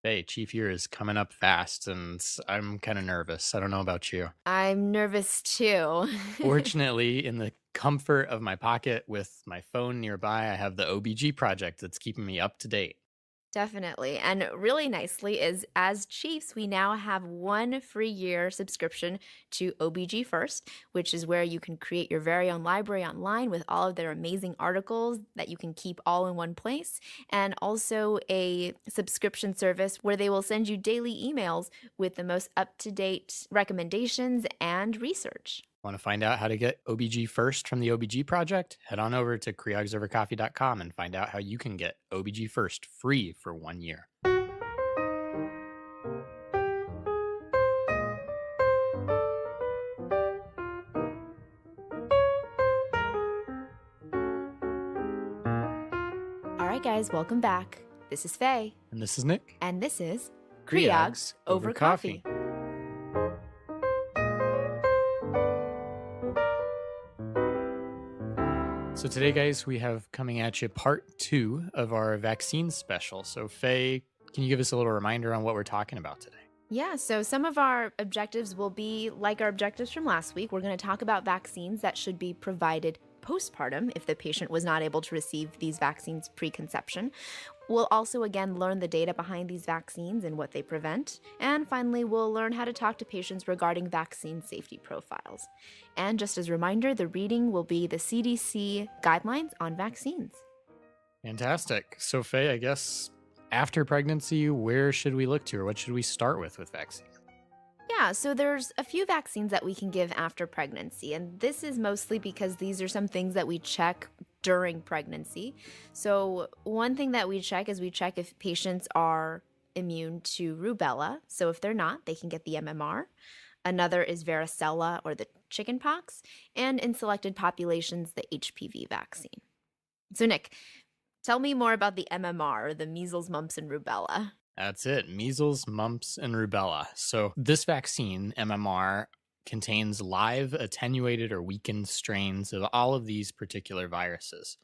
Hey, Chief Year is coming up fast, and I'm kind of nervous. I don't know about you. I'm nervous too. Fortunately, in the comfort of my pocket with my phone nearby, I have the OBG project that's keeping me up to date. Definitely. And really nicely is as Chiefs, we now have one free year subscription to OBG First, which is where you can create your very own library online with all of their amazing articles that you can keep all in one place, and also a subscription service where they will send you daily emails with the most up to date recommendations and research. Want to find out how to get OBG first from the OBG project? Head on over to creogsovercoffee.com and find out how you can get OBG first free for 1 year. All right, guys, welcome back. This is Faye, And this is Nick. and this is Creogs Creogs over over coffee. coffee. So today, guys, we have coming at you part 2 of our vaccine special. So, Faye, can you give us a little reminder on what we're talking about today? Yeah, so some of our objectives will be like our objectives from last week. We're going to talk about vaccines that should be provided postpartum if the patient was not able to receive these vaccines preconception. We'll also again learn the data behind these vaccines and what they prevent. And finally, we'll learn how to talk to patients regarding vaccine safety profiles. And just as a reminder, the reading will be the CDC guidelines on vaccines. Fantastic. So, Faye, I guess after pregnancy, where should we look to or what should we start with vaccine? Yeah, so there's a few vaccines that we can give after pregnancy, and this is mostly because these are some things that we check during pregnancy. So, one thing that we check is we check if patients are immune to rubella. So, if they're not, they can get the MMR. Another is varicella or the chickenpox, and in selected populations, the HPV vaccine. So, Nick, tell me more about the MMR, or the measles, mumps, and rubella. That's it, measles, mumps, and rubella. So, this vaccine, MMR, contains live attenuated or weakened strains of all of these particular viruses.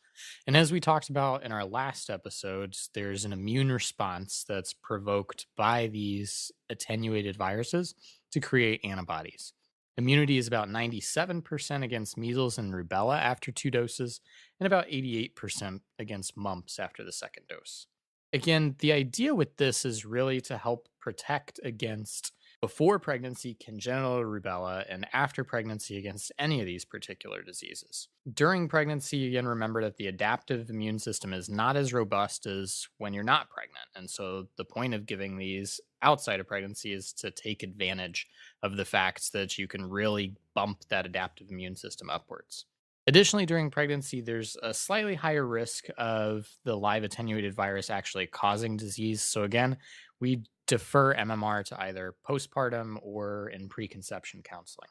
And as we talked about in our last episodes, there's an immune response that's provoked by these attenuated viruses to create antibodies. Immunity is about 97% against measles and rubella after 2 doses, and about 88% against mumps after the second dose. Again, the idea with this is really to help protect against before pregnancy congenital rubella and after pregnancy against any of these particular diseases. During pregnancy, again, remember that the adaptive immune system is not as robust as when you're not pregnant. And so the point of giving these outside of pregnancy is to take advantage of the fact that you can really bump that adaptive immune system upwards. Additionally, during pregnancy, there's a slightly higher risk of the live attenuated virus actually causing disease. So, again, we defer MMR to either postpartum or in preconception counseling.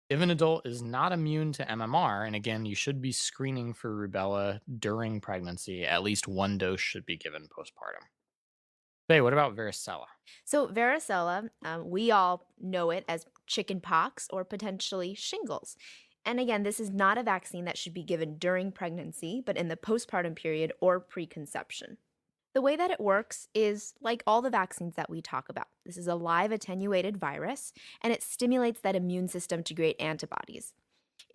If an adult is not immune to MMR, and again, you should be screening for rubella during pregnancy, at least 1 dose should be given postpartum. Hey, what about varicella? So, varicella, we all know it as chicken pox or potentially shingles. And again, this is not a vaccine that should be given during pregnancy, but in the postpartum period or preconception. The way that it works is like all the vaccines that we talk about. This is a live attenuated virus, and it stimulates that immune system to create antibodies.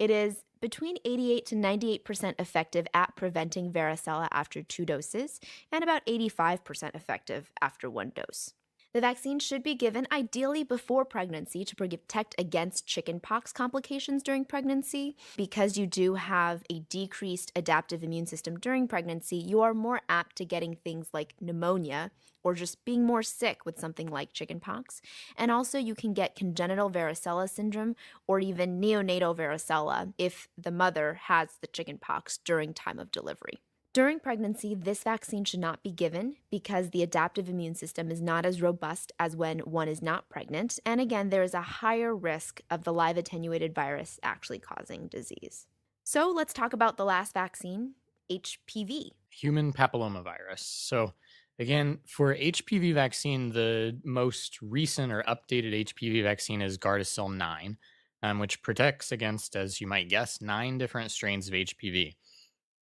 It is between 88 to 98% effective at preventing varicella after 2 doses, and about 85% effective after 1 dose. The vaccine should be given ideally before pregnancy to protect against chickenpox complications during pregnancy. Because you do have a decreased adaptive immune system during pregnancy, you are more apt to getting things like pneumonia or just being more sick with something like chickenpox. And also, you can get congenital varicella syndrome or even neonatal varicella if the mother has the chickenpox during time of delivery. During pregnancy, this vaccine should not be given because the adaptive immune system is not as robust as when one is not pregnant. And again, there is a higher risk of the live attenuated virus actually causing disease. So let's talk about the last vaccine, HPV. Human papillomavirus. So, again, for HPV vaccine, the most recent or updated HPV vaccine is Gardasil 9, which protects against, as you might guess, 9 different strains of HPV.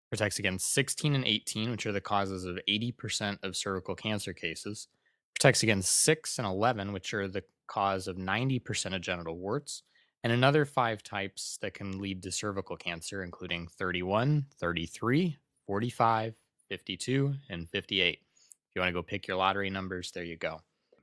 Protects against 16 and 18, which are the causes of 80% of cervical cancer cases. Protects against 6 and 11, which are the cause of 90% of genital warts, and another 5 types that can lead to cervical cancer, including 31, 33, 45, 52, and 58. If you want to go pick your lottery numbers, there you go.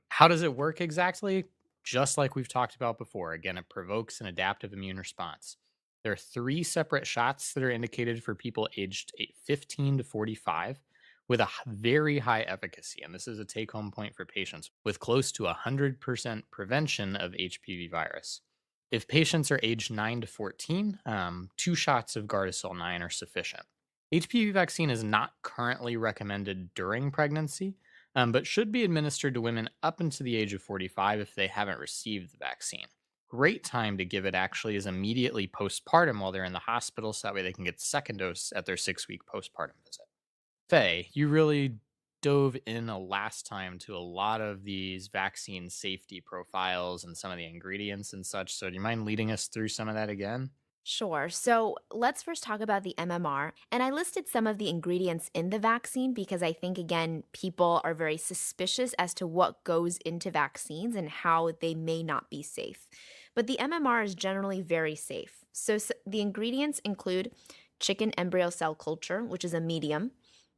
How does it work exactly? Just like we've talked about before. Again, it provokes an adaptive immune response. There are 3 separate shots that are indicated for people aged 15 to 45 with a very high efficacy. And this is a take home point for patients with close to 100% prevention of HPV virus. If patients are aged 9 to 14, 2 shots of Gardasil 9 are sufficient. HPV vaccine is not currently recommended during pregnancy, but should be administered to women up until the age of 45 if they haven't received the vaccine. Great time to give it actually is immediately postpartum while they're in the hospital, so that way they can get the second dose at their 6-week postpartum visit. Faye, you really dove in a last time to a lot of these vaccine safety profiles and some of the ingredients and such. So, do you mind leading us through some of that again? Sure. So let's first talk about the MMR. And I listed some of the ingredients in the vaccine because I think, again, people are very suspicious as to what goes into vaccines and how they may not be safe. But the MMR is generally very safe. So the ingredients include chicken embryo cell culture, which is a medium,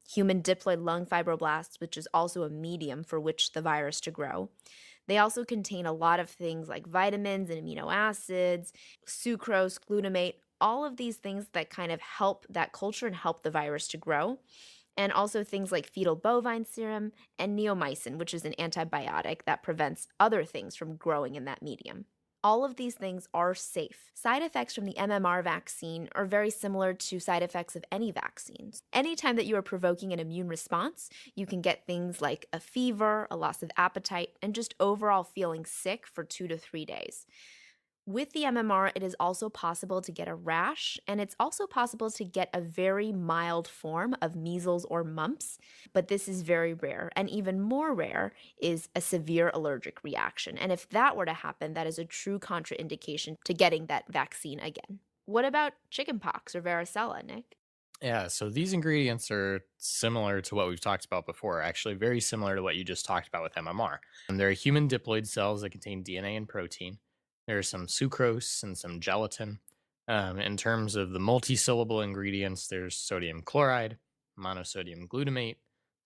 human diploid lung fibroblasts, which is also a medium for which the virus to grow. They also contain a lot of things like vitamins and amino acids, sucrose, glutamate, all of these things that kind of help that culture and help the virus to grow. And also things like fetal bovine serum and neomycin, which is an antibiotic that prevents other things from growing in that medium. All of these things are safe. Side effects from the MMR vaccine are very similar to side effects of any vaccines. Anytime that you are provoking an immune response, you can get things like a fever, a loss of appetite, and just overall feeling sick for 2 to 3 days. With the MMR, it is also possible to get a rash, and it's also possible to get a very mild form of measles or mumps, but this is very rare. And even more rare is a severe allergic reaction. And if that were to happen, that is a true contraindication to getting that vaccine again. What about chickenpox or varicella, Nick? Yeah, so these ingredients are similar to what we've talked about before, actually, very similar to what you just talked about with MMR. And there are human diploid cells that contain DNA and protein. There's some sucrose and some gelatin. In terms of the multi-syllable ingredients, there's sodium chloride, monosodium glutamate,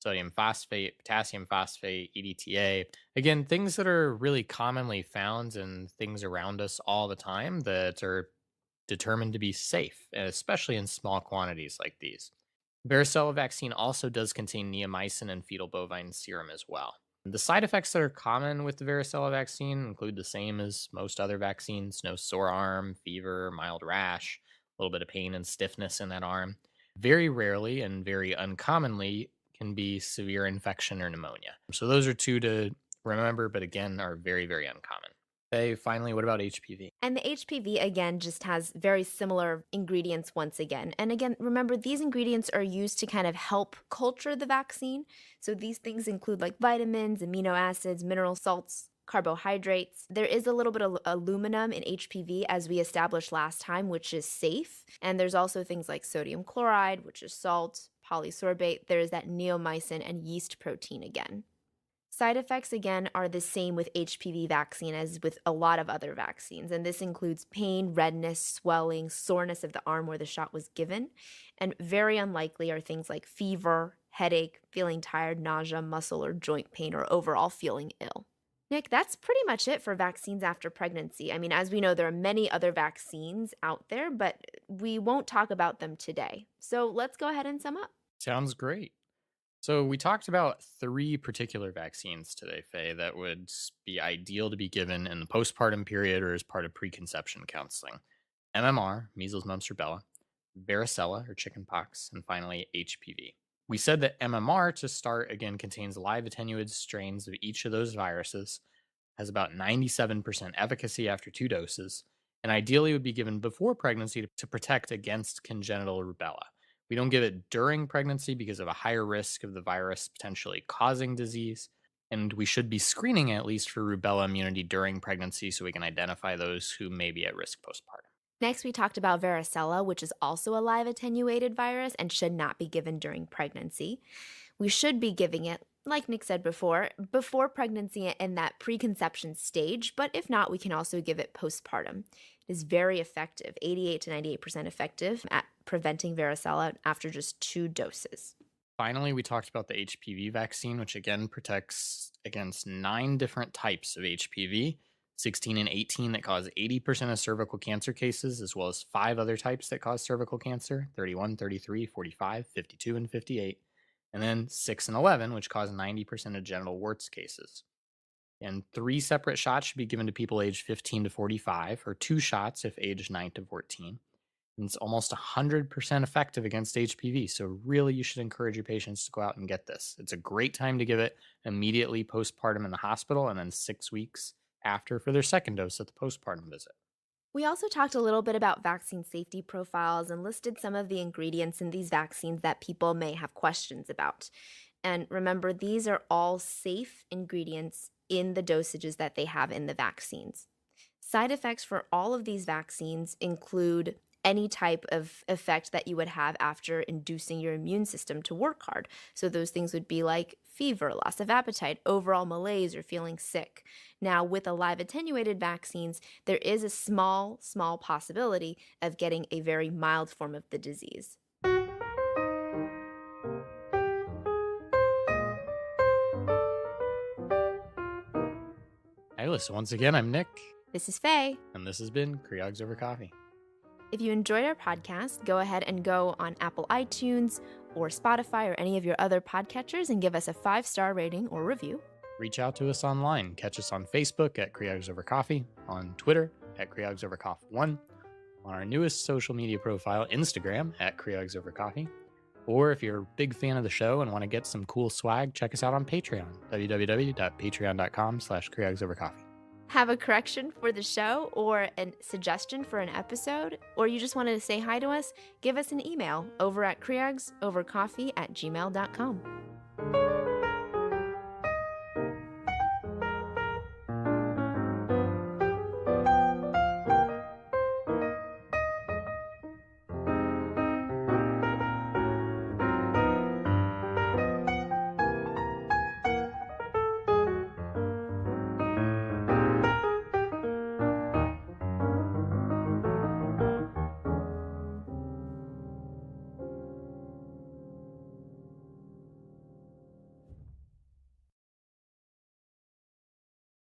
sodium phosphate, potassium phosphate, EDTA. Again, things that are really commonly found in things around us all the time that are determined to be safe, and especially in small quantities like these. Varicella vaccine also does contain neomycin and fetal bovine serum as well. The side effects that are common with the varicella vaccine include the same as most other vaccines: no sore arm, fever, mild rash, a little bit of pain and stiffness in that arm. Very rarely and very uncommonly can be severe infection or pneumonia. So, those are 2 to remember, but again, are very, very uncommon. Hey, finally, what about HPV? And the HPV, again, just has very similar ingredients once again. And again, remember, these ingredients are used to kind of help culture the vaccine. So these things include like vitamins, amino acids, mineral salts, carbohydrates. There is a little bit of aluminum in HPV, as we established last time, which is safe. And there's also things like sodium chloride, which is salt, polysorbate. There is that neomycin and yeast protein again. Side effects, again, are the same with HPV vaccine as with a lot of other vaccines, and this includes pain, redness, swelling, soreness of the arm where the shot was given, and very unlikely are things like fever, headache, feeling tired, nausea, muscle or joint pain, or overall feeling ill. Nick, that's pretty much it for vaccines after pregnancy. I mean, as we know, there are many other vaccines out there, but we won't talk about them today. So let's go ahead and sum up. Sounds great. So we talked about 3 particular vaccines today, Faye, that would be ideal to be given in the postpartum period or as part of preconception counseling: MMR, measles, mumps, rubella; varicella or chickenpox; and finally HPV. We said that MMR, to start, again contains live attenuated strains of each of those viruses, has about 97% efficacy after 2 doses, and ideally would be given before pregnancy to protect against congenital rubella. We don't give it during pregnancy because of a higher risk of the virus potentially causing disease. And we should be screening at least for rubella immunity during pregnancy so we can identify those who may be at risk postpartum. Next, we talked about varicella, which is also a live attenuated virus and should not be given during pregnancy. We should be giving it Like Nick said before pregnancy in that preconception stage, but if not, we can also give it postpartum. It is very effective, 88 to 98% effective at preventing varicella after just 2 doses. Finally, we talked about the HPV vaccine, which again protects against 9 different types of HPV, 16 and 18 that cause 80% of cervical cancer cases, as well as 5 other types that cause cervical cancer, 31, 33, 45, 52, and 58, and then 6 and 11, which cause 90% of genital warts cases. And 3 separate shots should be given to people aged 15 to 45, or 2 shots if aged 9 to 14. And it's almost 100% effective against HPV. So, really, you should encourage your patients to go out and get this. It's a great time to give it immediately postpartum in the hospital and then 6 weeks after for their second dose at the postpartum visit. We also talked a little bit about vaccine safety profiles and listed some of the ingredients in these vaccines that people may have questions about. And remember, these are all safe ingredients in the dosages that they have in the vaccines. Side effects for all of these vaccines include any type of effect that you would have after inducing your immune system to work hard. So those things would be like fever, loss of appetite, overall malaise, or feeling sick. Now, with the live attenuated vaccines, there is a small possibility of getting a very mild form of the disease. Hey, listen, once again, I'm Nick, This is Fei. and this has been Creogs Over Coffee. If you enjoyed our podcast, go ahead and go on Apple iTunes or Spotify or any of your other podcatchers and give us a 5-star rating or review. Reach out to us online. Catch us on Facebook at Creogs Over Coffee, on Twitter at Creogs Over Coffee 1, on our newest social media profile, Instagram at Creogs Over Coffee. Or if you're a big fan of the show and want to get some cool swag, check us out on Patreon, www.patreon.com/CreogsOverCoffee. Have a correction for the show or a suggestion for an episode, or you just wanted to say hi to us, give us an email over at creogsovercoffee@gmail.com.